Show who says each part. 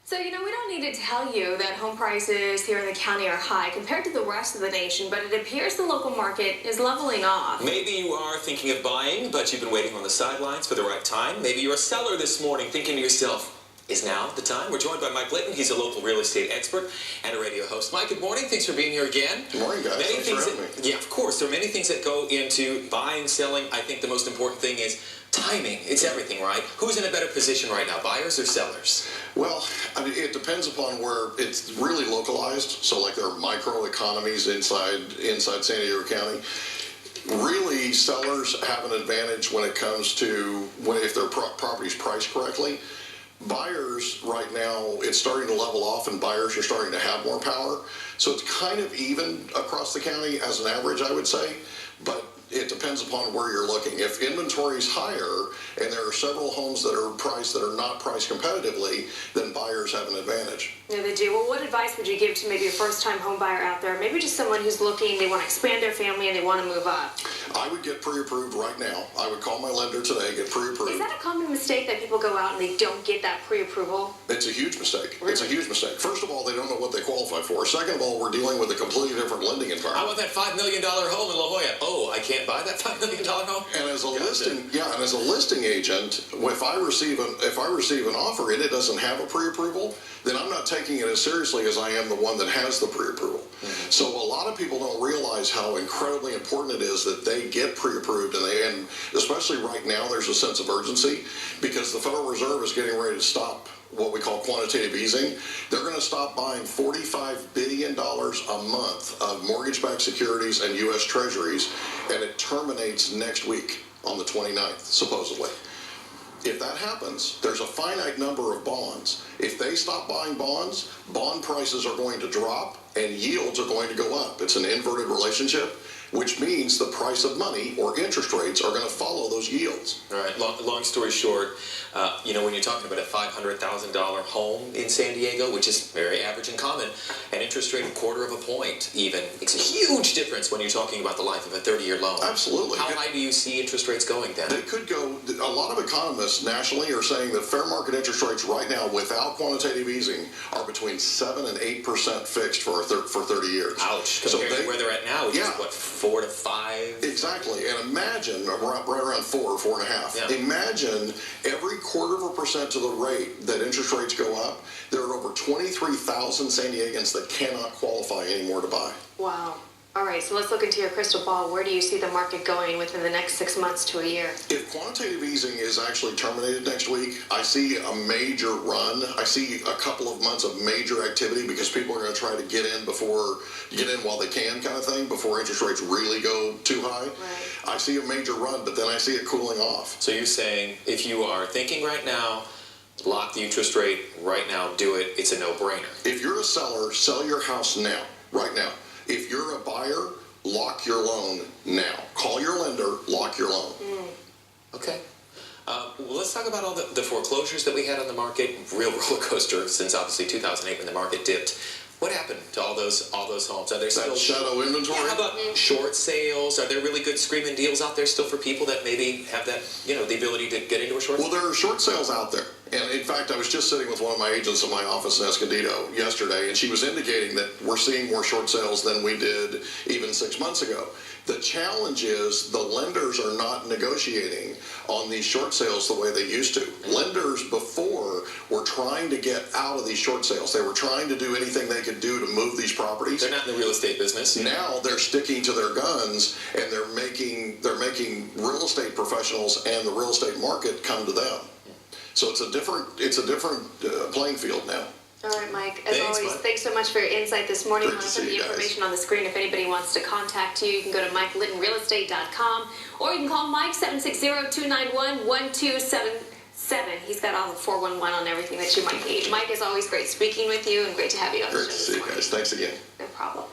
Speaker 1: So, we don't need to tell you that home prices here in the county are high compared to the rest of the nation, but it appears the local market is leveling off.
Speaker 2: Maybe you are thinking of buying, but you've been waiting on the sidelines for the right time. Maybe you're a seller this morning thinking to yourself, is now the time? We're joined by Mike Litton. He's a local real estate expert and a radio host. Mike, good morning. Thanks for being here again.
Speaker 3: Good morning, guys. Thanks for having me.
Speaker 2: Yeah, of course. There are many things that go into buying, selling. I think the most important thing is timing. It's everything, right? Who's in a better position right now, buyers or sellers?
Speaker 3: Well, it depends upon where it's really localized. So like there are micro economies inside San Diego County. Really, sellers have an advantage when it comes to if their property's priced correctly. Buyers right now, it's starting to level off and buyers are starting to have more power. So it's kind of even across the county as an average, I would say. But it depends upon where you're looking. If inventory is higher and there are several homes that are priced that are not priced competitively, then buyers have an advantage.
Speaker 1: Yeah, they do. Well, what advice would you give to maybe a first-time home buyer out there? Maybe just someone who's looking, they want to expand their family and they want to move up.
Speaker 3: I would get pre-approved right now. I would call my lender today, get pre-approved.
Speaker 1: Is that a common mistake that people go out and they don't get that pre-approval?
Speaker 3: It's a huge mistake.
Speaker 1: Really?
Speaker 3: It's a huge mistake. First of all, they don't know what they qualify for. Second of all, we're dealing with a completely different lending environment.
Speaker 2: I want that $5 million home in La Jolla. Oh, I can't buy that $5 million home?
Speaker 3: And as a listing agent, if I receive an offer and it doesn't have a pre-approval, then I'm not taking it as seriously as I am the one that has the pre-approval. Mm-hmm. So a lot of people don't realize how incredibly important it is that they get pre-approved, and especially right now, there's a sense of urgency because the Federal Reserve is getting ready to stop what we call quantitative easing. They're going to stop buying $45 billion a month of mortgage-backed securities and U.S. Treasuries, and it terminates next week on the 29th, supposedly. If that happens, there's a finite number of bonds. If they stop buying bonds, bond prices are going to drop and yields are going to go up. It's an inverted relationship, which means the price of money or interest rates are going to follow those yields.
Speaker 2: All right, long story short, when you're talking about a $500,000 home in San Diego, which is very average and common, an interest rate of 1/4 point even, it's a huge difference when you're talking about the life of a 30-year loan.
Speaker 3: Absolutely.
Speaker 2: How high do you see interest rates going then?
Speaker 3: They could go, a lot of economists nationally are saying that fair market interest rates right now without quantitative easing are between 7 and 8% fixed for 30 years.
Speaker 2: Ouch, compared to where they're at now, which is what, 4 to 5?
Speaker 3: Exactly, and imagine, right around 4 or 4.5. Yeah. Imagine every 1/4% to the rate that interest rates go up, there are over 23,000 San Diegans that cannot qualify anymore to buy.
Speaker 1: Wow. All right, so let's look into your crystal ball. Where do you see the market going within the next 6 months to a year?
Speaker 3: If quantitative easing is actually terminated next week, I see a major run. I see a couple of months of major activity because people are going to try to get in while they can kind of thing, before interest rates really go too high.
Speaker 1: Right.
Speaker 3: I see a major run, but then I see it cooling off.
Speaker 2: So you're saying if you are thinking right now, lock the interest rate right now, do it, it's a no-brainer.
Speaker 3: If you're a seller, sell your house now, right now. If you're a buyer, lock your loan now. Call your lender, lock your loan.
Speaker 2: Okay. Well, let's talk about all the foreclosures that we had on the market. Real roller coaster since obviously 2008 when the market dipped. What happened to all those homes? Are there still
Speaker 3: shadow inventory?
Speaker 2: Yeah, how about short sales? Are there really good screaming deals out there still for people that maybe have that, the ability to get into a short sale?
Speaker 3: Well, there are short sales out there. And in fact, I was just sitting with one of my agents in my office in Escondido yesterday, and she was indicating that we're seeing more short sales than we did even 6 months ago. The challenge is the lenders are not negotiating on these short sales the way they used to. Lenders before were trying to get out of these short sales. They were trying to do anything they could do to move these properties.
Speaker 2: They're not in the real estate business.
Speaker 3: Now they're sticking to their guns, and they're making real estate professionals and the real estate market come to them. So it's a different playing field now.
Speaker 1: All right, Mike. As always, thanks so much for your insight this morning.
Speaker 3: Great
Speaker 1: I'll
Speaker 3: to
Speaker 1: put
Speaker 3: see
Speaker 1: the
Speaker 3: you guys.
Speaker 1: information on the screen if anybody wants to contact you. You can go to MikeLittonRealEstate.com, or you can call Mike 760-291-1277. He's got all the 411 on everything that you might need. Mike, is always great speaking with you and great to have you on the show this morning.
Speaker 3: Great to see you guys. Thanks again.
Speaker 1: No problem.